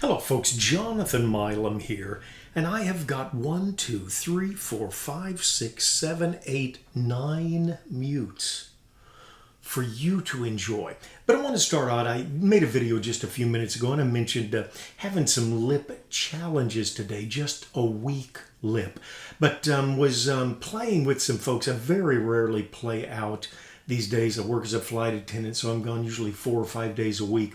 Hello folks, Jonathan Milam here, and I have got 1, 2, 3, 4, 5, 6, 7, 8, 9 mutes for you to enjoy. But I want to start out, I made a video just a few minutes ago and I mentioned having some lip challenges today, just a weak lip. But was playing with some folks. I very rarely play out these days. I work as a flight attendant, so I'm gone usually 4 or 5 days a week.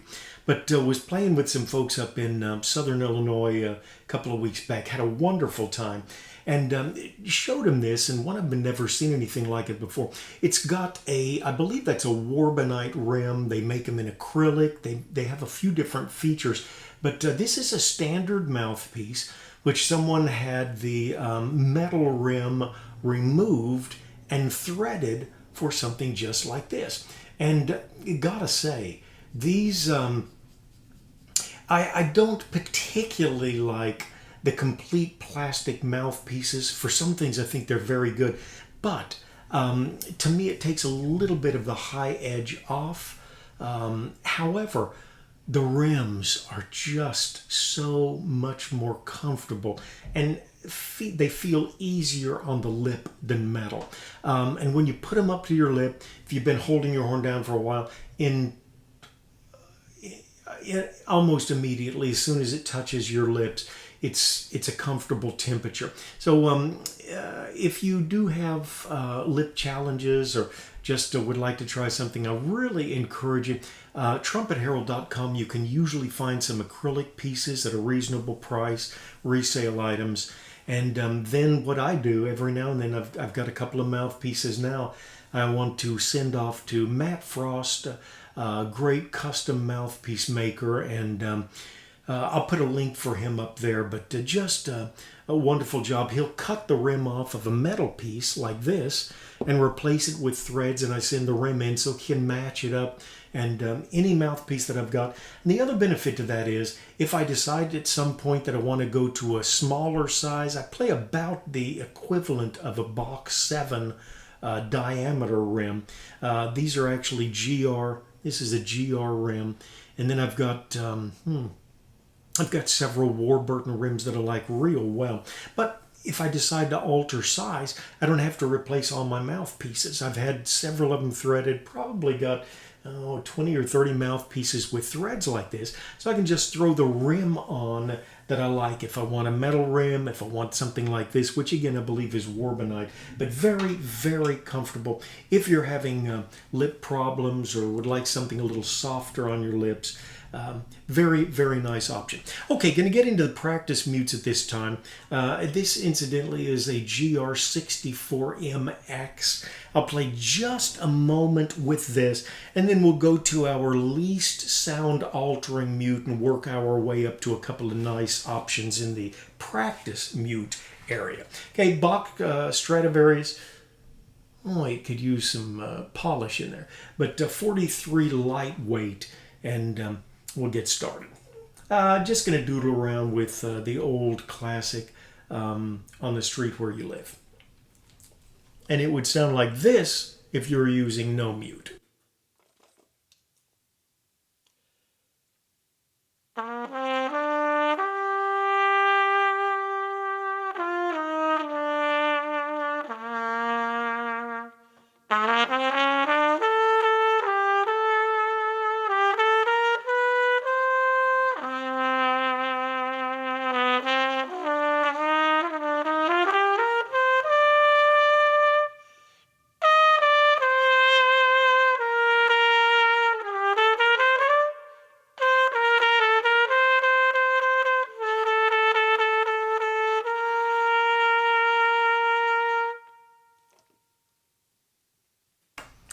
But was playing with some folks up in Southern Illinois a couple of weeks back. Had a wonderful time. And showed them this, and one of them had never seen anything like it before. It's got I believe that's a Warbonite rim. They make them in acrylic. They have a few different features. But this is a standard mouthpiece, which someone had the metal rim removed and threaded for something just like this. And gotta say, these, I don't particularly like the complete plastic mouthpieces. For some things, I think they're very good. But to me, it takes a little bit of the high edge off. However, the rims are just so much more comfortable, and they feel easier on the lip than metal. And when you put them up to your lip, if you've been holding your horn down for a while, almost immediately, as soon as it touches your lips, it's a comfortable temperature. So if you do have lip challenges or just would like to try something, I really encourage you. TrumpetHerald.com, you can usually find some acrylic pieces at a reasonable price, resale items. And then what I do every now and then, I've got a couple of mouthpieces now I want to send off to Matt Frost, great custom mouthpiece maker, and I'll put a link for him up there, but just a wonderful job. He'll cut the rim off of a metal piece like this and replace it with threads, and I send the rim in so he can match it up, and any mouthpiece that I've got. And the other benefit to that is, if I decide at some point that I want to go to a smaller size, I play about the equivalent of a box 7 diameter rim. These are actually GR. This is a GR rim, and then I've got several Warburton rims that I like real well. But if I decide to alter size, I don't have to replace all my mouthpieces. I've had several of them threaded, probably got 20 or 30 mouthpieces with threads like this. So I can just throw the rim on that I like. If I want a metal rim, if I want something like this, which again I believe is Warbonite, but very, very comfortable. If you're having lip problems or would like something a little softer on your lips, very, very nice option. Okay, going to get into the practice mutes at this time. This, incidentally, is a GR64MX. I'll play just a moment with this, and then we'll go to our least sound-altering mute and work our way up to a couple of nice options in the practice mute area. Okay, Bach Stradivarius. Oh, it could use some polish in there. But 43 lightweight, and we'll get started. Just going to doodle around with the old classic On the Street Where You Live. And it would sound like this if you were using no mute.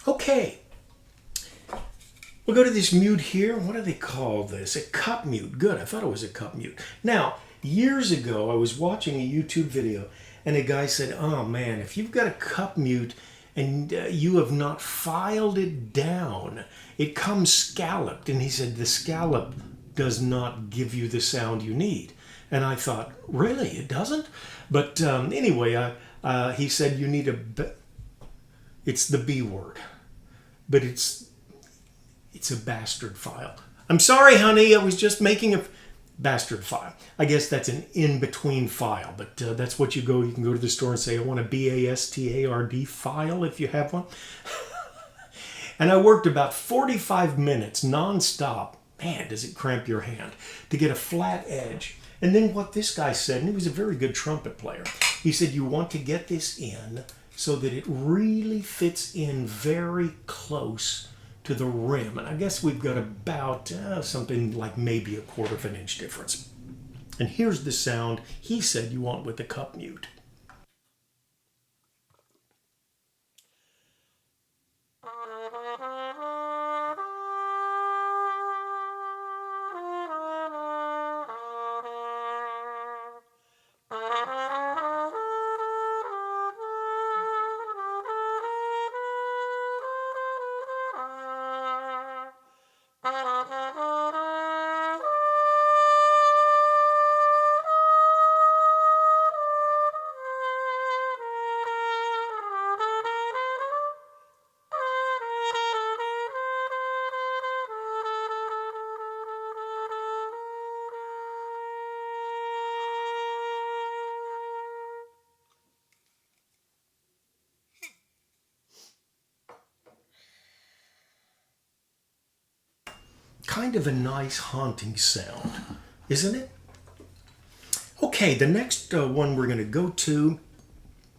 Okay, we'll go to this mute here. What do they call this? A cup mute. Good, I thought it was a cup mute. Now, years ago, I was watching a YouTube video, and a guy said, oh man, if you've got a cup mute and you have not filed it down, it comes scalloped. And he said, the scallop does not give you the sound you need. And I thought, really, it doesn't? But anyway, he said you need it's the B word. But it's a bastard file. I'm sorry, honey. I was just making a bastard file. I guess that's an in-between file, but that's what you can go to the store and say, I want a BASTARD file if you have one. And I worked about 45 minutes non-stop. Man, does it cramp your hand to get a flat edge. And then what this guy said, and he was a very good trumpet player, he said, you want to get this in so that it really fits in very close to the rim. And I guess we've got about something like maybe 1/4 inch difference. And here's the sound he said you want with the cup mute. Kind of a nice haunting sound, isn't it? Okay, the next one we're going to go to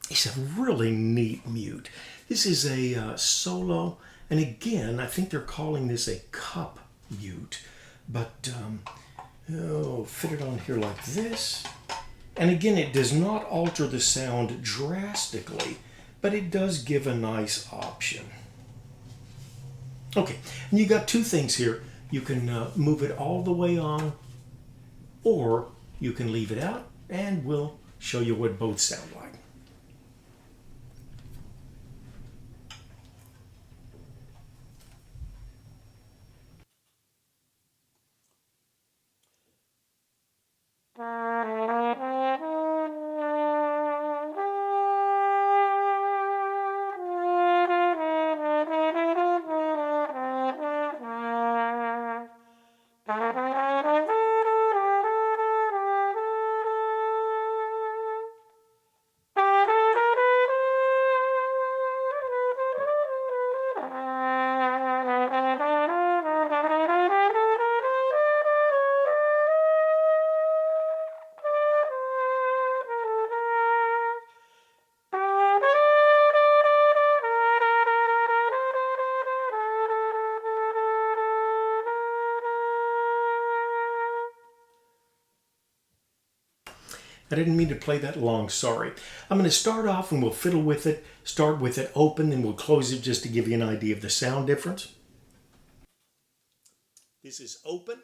is a really neat mute. This is a solo, and again, I think they're calling this a cup mute, but fit it on here like this. And again, it does not alter the sound drastically, but it does give a nice option. Okay, and you got two things here. You can move it all the way on, or you can leave it out, and we'll show you what both sound like. I didn't mean to play that long, sorry. I'm going to start off and we'll fiddle with it, start with it open, then we'll close it just to give you an idea of the sound difference. This is open.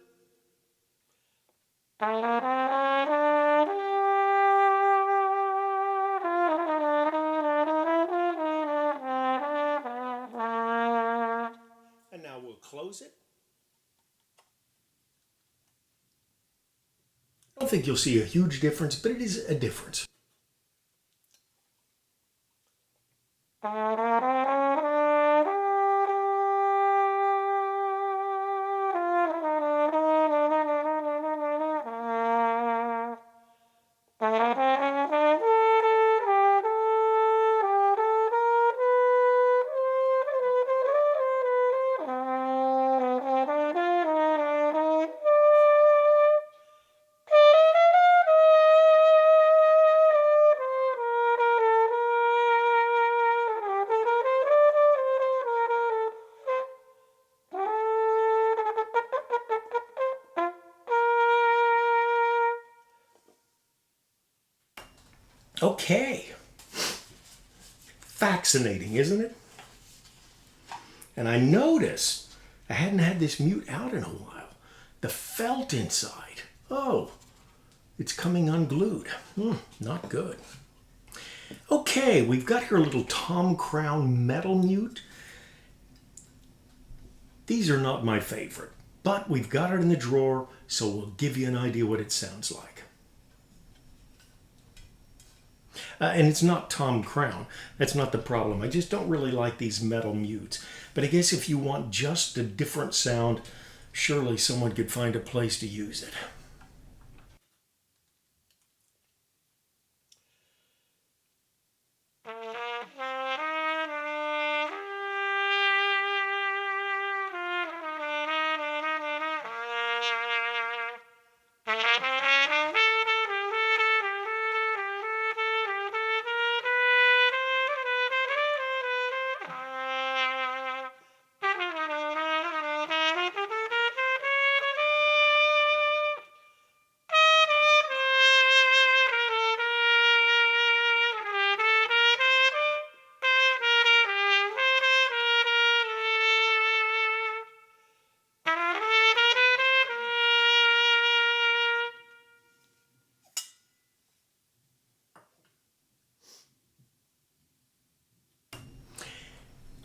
And now we'll close it. I don't think you'll see a huge difference, but it is a difference. Okay. Fascinating, isn't it? And I noticed I hadn't had this mute out in a while. The felt inside. Oh, it's coming unglued. Not good. Okay, we've got here a little Tom Crown metal mute. These are not my favorite, but we've got it in the drawer, so we'll give you an idea what it sounds like. And it's not Tom Crown. That's not the problem. I just don't really like these metal mutes. But I guess if you want just a different sound, surely someone could find a place to use it.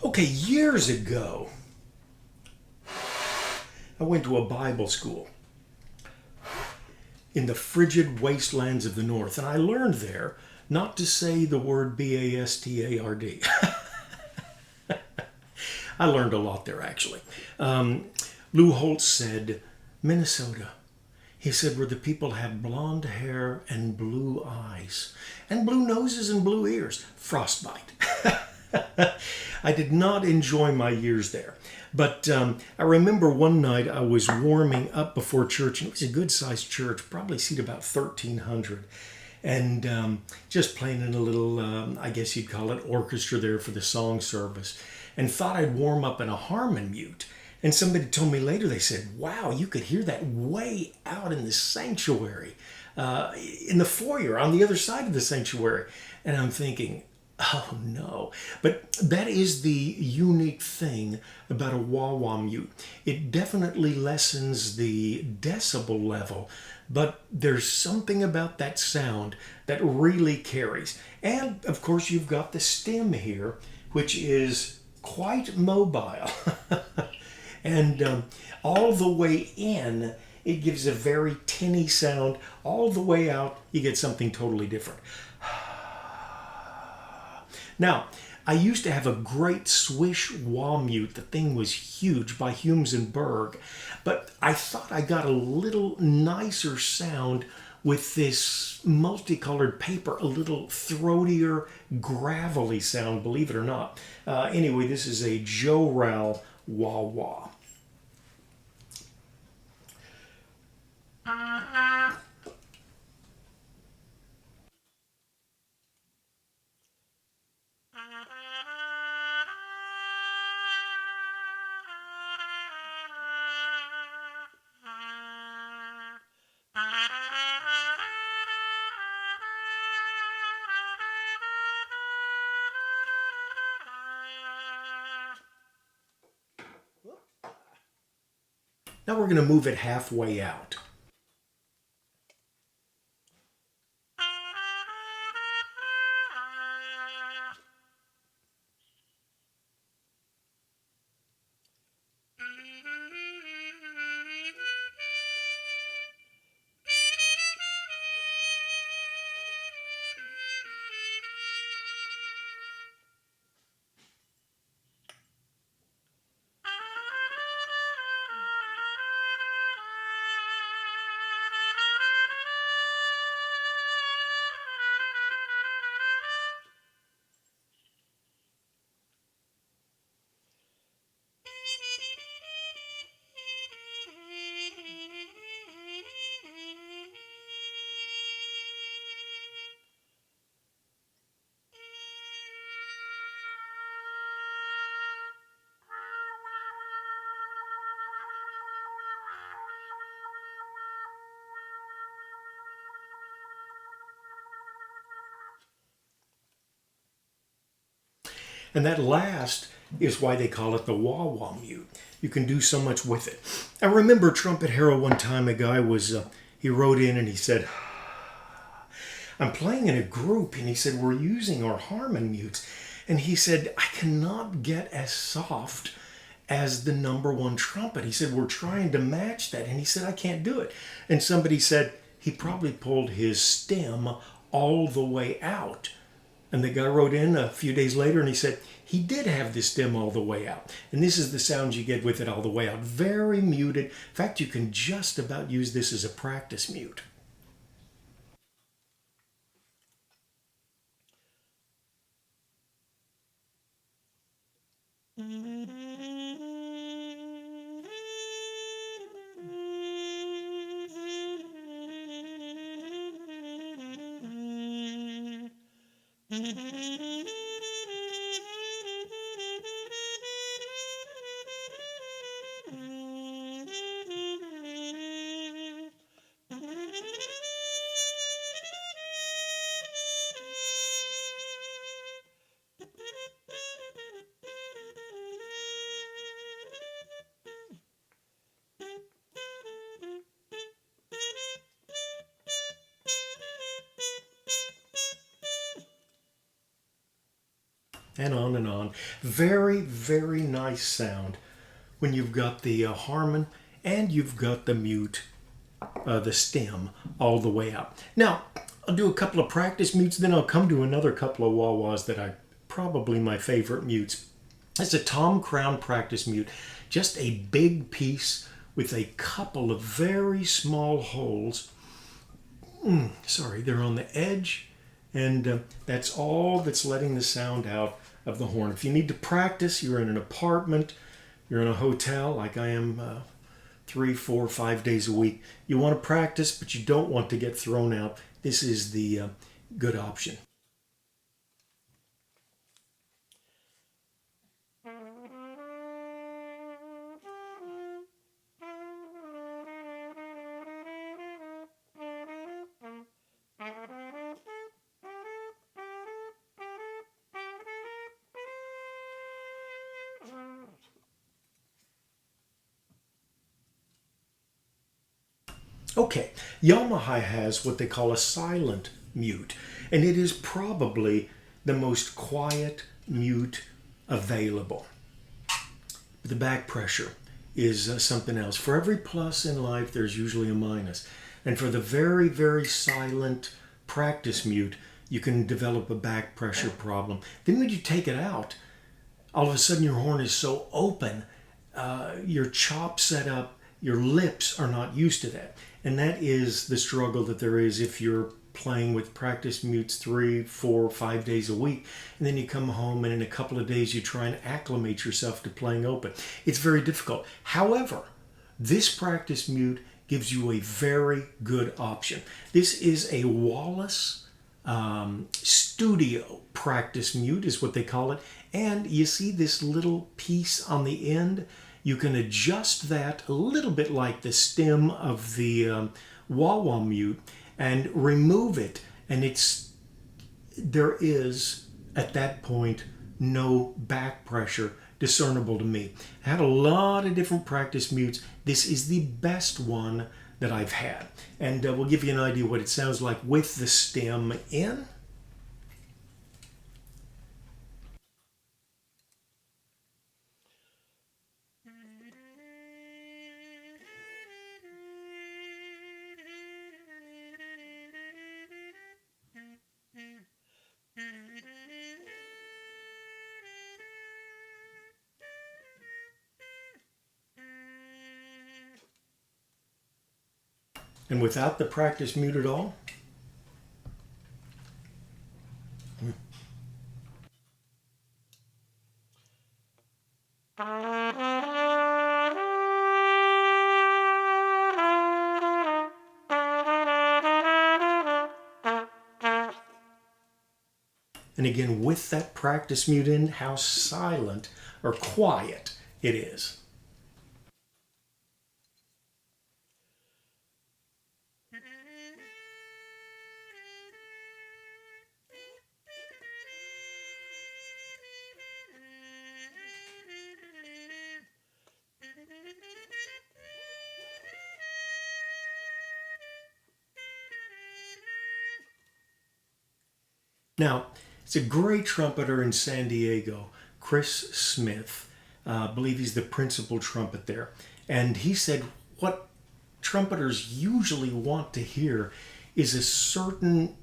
Okay, years ago, I went to a Bible school in the frigid wastelands of the North, and I learned there not to say the word bastard. I learned a lot there, actually. Lou Holtz said, Minnesota. He said, where the people have blonde hair and blue eyes, and blue noses and blue ears. Frostbite. I did not enjoy my years there. But I remember one night I was warming up before church, and it was a good-sized church, probably seat about 1,300. And just playing in a little, I guess you'd call it, orchestra there for the song service. And thought I'd warm up in a harmon mute. And somebody told me later, they said, wow, you could hear that way out in the sanctuary, in the foyer, on the other side of the sanctuary. And I'm thinking, oh no. But that is the unique thing about a wah-wah mute. It definitely lessens the decibel level, but there's something about that sound that really carries. And of course you've got the stem here, which is quite mobile. And all the way in, it gives a very tinny sound. All the way out, you get something totally different. Now, I used to have a great Swish wah mute. The thing was huge, by Humes and Berg. But I thought I got a little nicer sound with this multicolored paper, a little throatier, gravelly sound, believe it or not. Anyway, this is a Jo-Ral wah-wah. Now we're going to move it halfway out. And that last is why they call it the wah-wah mute. You can do so much with it. I remember Trumpet Hero one time, a guy was, he wrote in and he said, I'm playing in a group, and he said, we're using our harmon mutes. And he said, I cannot get as soft as the #1 trumpet. He said, we're trying to match that. And he said, I can't do it. And somebody said, he probably pulled his stem all the way out. And the guy wrote in a few days later and he said, he did have the stem all the way out. And this is the sound you get with it all the way out. Very muted. In fact, you can just about use this as a practice mute. and on and on. Very, very nice sound when you've got the harmon and you've got the mute, the stem, all the way up. Now, I'll do a couple of practice mutes, then I'll come to another couple of wah-wahs that are probably my favorite mutes. It's a tom crown practice mute, just a big piece with a couple of very small holes. Sorry, they're on the edge, and that's all that's letting the sound out of the horn. If you need to practice, you're in an apartment, you're in a hotel like I am 3, 4, 5 days a week. You want to practice, but you don't want to get thrown out. This is the good option. Okay, Yamaha has what they call a silent mute, and it is probably the most quiet mute available. The back pressure is something else. For every plus in life, there's usually a minus. And for the very, very silent practice mute, you can develop a back pressure problem. Then when you take it out, all of a sudden your horn is so open, your chop set up, your lips are not used to that. And that is the struggle that there is if you're playing with practice mutes 3, 4, 5 days a week, and then you come home and in a couple of days you try and acclimate yourself to playing open. It's very difficult. However, this practice mute gives you a very good option. This is a Wallace studio practice mute is what they call it, and you see this little piece on the end. You can adjust that a little bit like the stem of the wah-wah mute and remove it, and there is at that point no back pressure discernible to me. I had a lot of different practice mutes. This is the best one that I've had, and we'll give you an idea what it sounds like with the stem in. And without the practice mute at all. And again, with that practice mute in, how silent or quiet it is. Now, it's a great trumpeter in San Diego, Chris Smith. I believe he's the principal trumpet there. And he said what trumpeters usually want to hear is a certain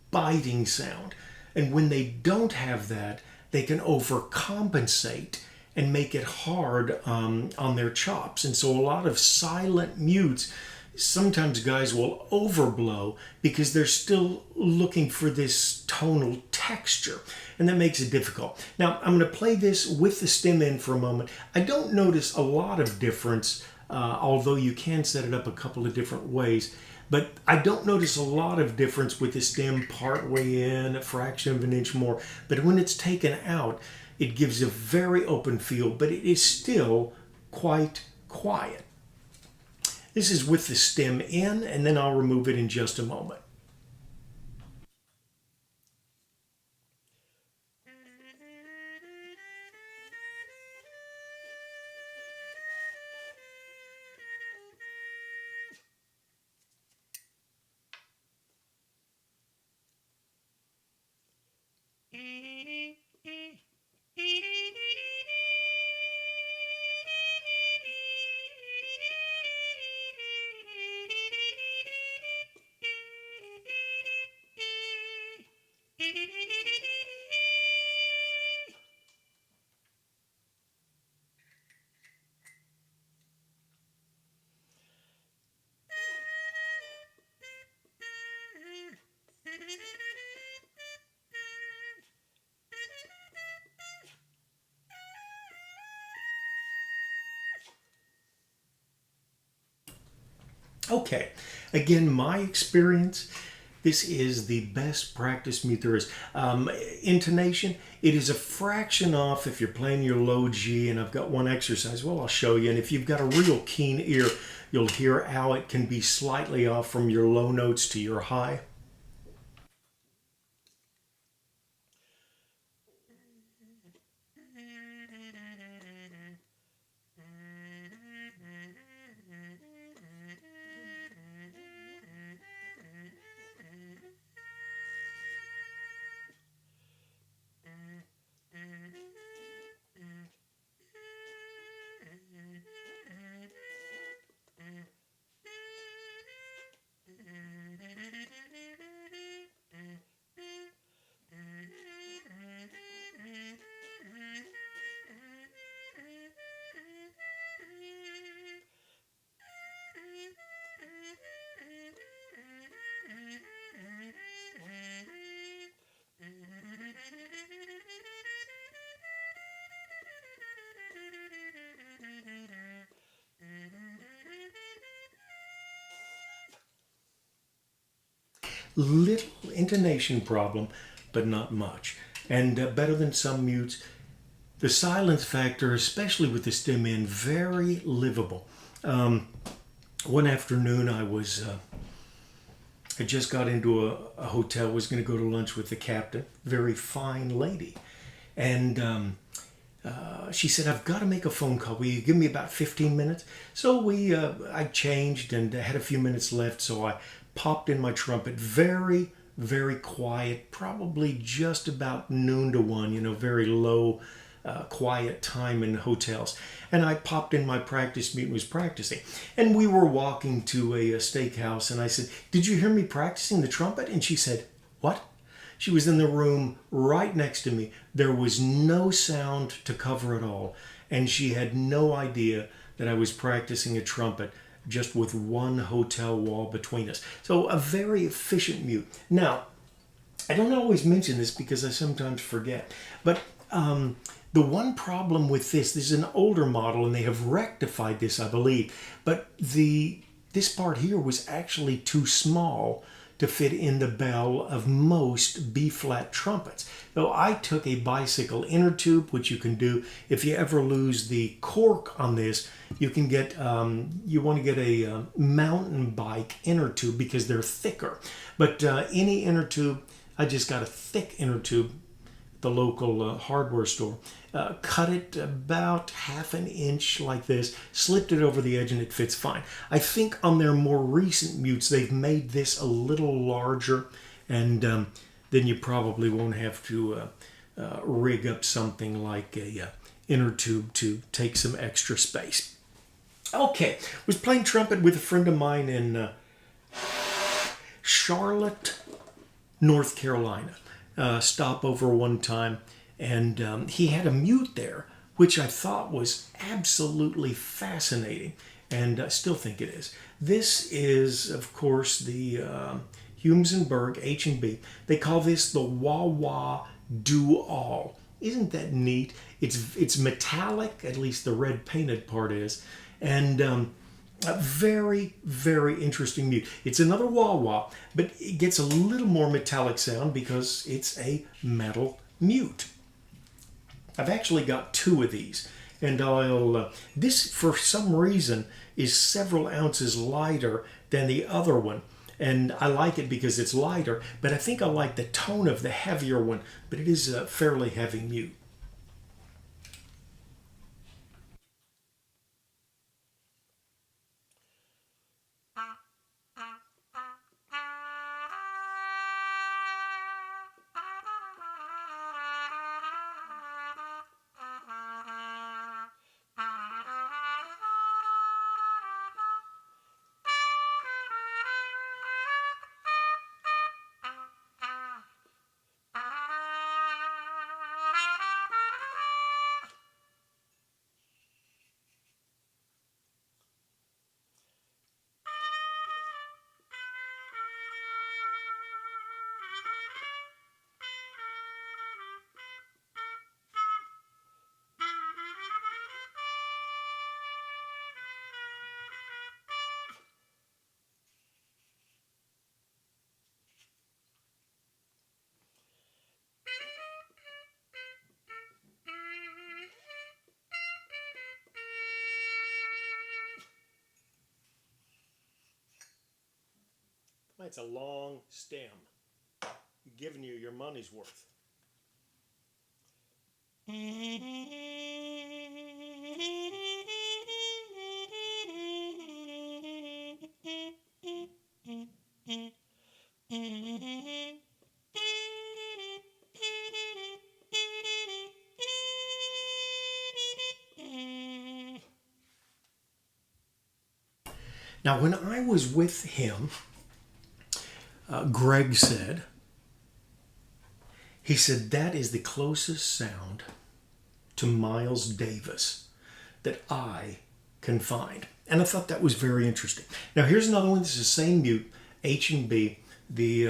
biting sound. And when they don't have that, they can overcompensate and make it hard on their chops. And so a lot of silent mutes, sometimes guys will overblow because they're still looking for this tonal texture, and that makes it difficult. Now, I'm going to play this with the stem in for a moment. I don't notice a lot of difference, although you can set it up a couple of different ways, but I don't notice a lot of difference with the stem part way in, a fraction of an inch more. But when it's taken out, it gives a very open feel, but it is still quite quiet. This is with the stem in, and then I'll remove it in just a moment. Okay, again, my experience, this is the best practice mute there is. Intonation, it is a fraction off if you're playing your low G, and I've got one exercise. Well, I'll show you. And if you've got a real keen ear, you'll hear how it can be slightly off from your low notes to your high. Little intonation problem, but not much. And better than some mutes. The silence factor, especially with the stem in, very livable. One afternoon I just got into a hotel, was going to go to lunch with the captain, very fine lady. And she said, I've got to make a phone call. Will you give me about 15 minutes? So I changed and had a few minutes left, so I popped in my trumpet, very, very quiet, probably just about noon to 1, very low, quiet time in hotels. And I popped in my practice mute and was practicing. And we were walking to a steakhouse, and I said, did you hear me practicing the trumpet? And she said, what? She was in the room right next to me. There was no sound to cover it all. And she had no idea that I was practicing a trumpet just with one hotel wall between us. So a very efficient mute. Now, I don't always mention this because I sometimes forget, but the one problem with this is an older model, and they have rectified this, I believe, but this part here was actually too small to fit in the bell of most B-flat trumpets. So I took a bicycle inner tube, which you can do if you ever lose the cork on this. You can get, you want to get a mountain bike inner tube because they're thicker. But any inner tube, I just got a thick inner tube at the local hardware store. Cut it about 1/2 inch like this, slipped it over the edge, and it fits fine. I think on their more recent mutes, they've made this a little larger, and then you probably won't have to rig up something like a inner tube to take some extra space. Okay, was playing trumpet with a friend of mine in Charlotte, North Carolina. Stopover one time. And he had a mute there, which I thought was absolutely fascinating, and I still think it is. This is, of course, the Humes and Berg H&B. They call this the Wah-Wah Do-All. Isn't that neat? It's metallic, at least the red painted part is, and a very, very interesting mute. It's another wah-wah, but it gets a little more metallic sound because it's a metal mute. I've actually got 2 of these, and this for some reason is several ounces lighter than the other one, and I like it because it's lighter, but I think I like the tone of the heavier one, but it is a fairly heavy mute. It's a long stem. I'm giving you your money's worth. Now, when I was with him, Greg said, that is the closest sound to Miles Davis that I can find. And I thought that was very interesting. Now, here's another one. This is the same mute, H&B, the,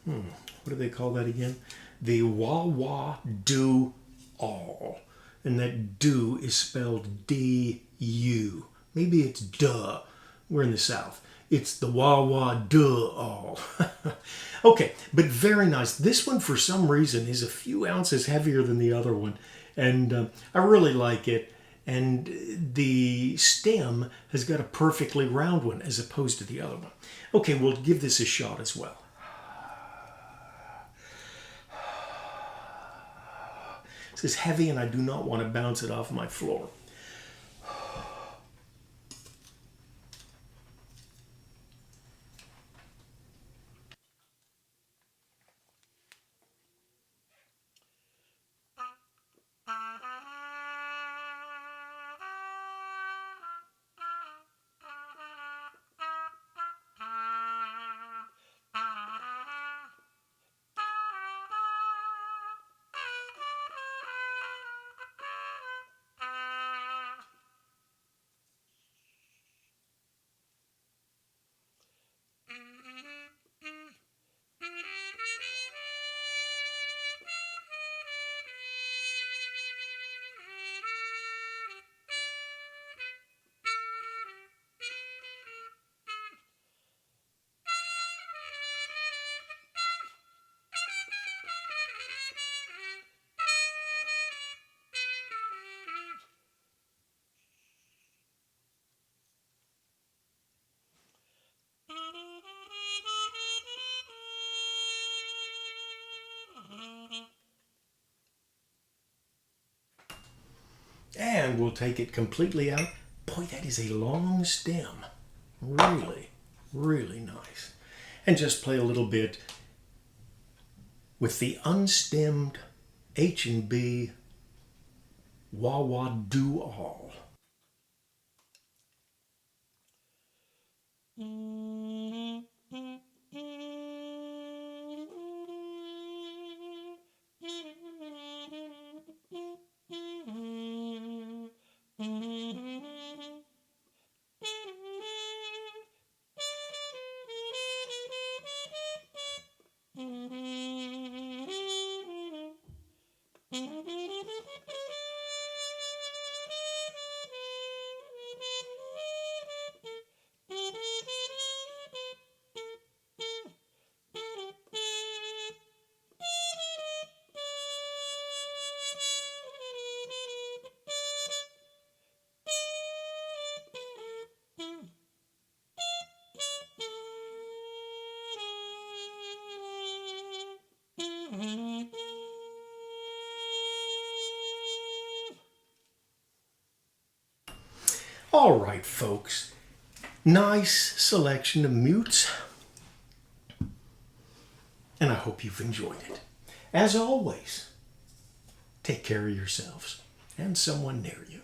what do they call that again? The wah-wah do all. And that do is spelled D-U. Maybe it's duh. We're in the South. It's the wah-wah duh all. Okay, but very nice. This one, for some reason, is a few ounces heavier than the other one. And I really like it. And the stem has got a perfectly round one as opposed to the other one. Okay, we'll give this a shot as well. This is heavy and I do not want to bounce it off my floor. And we'll take it completely out. Boy, that is a long stem. Really, really nice. And just play a little bit with the unstemmed H&B wah-wah do all. All right, folks. Nice selection of mutes. And I hope you've enjoyed it. As always, take care of yourselves and someone near you.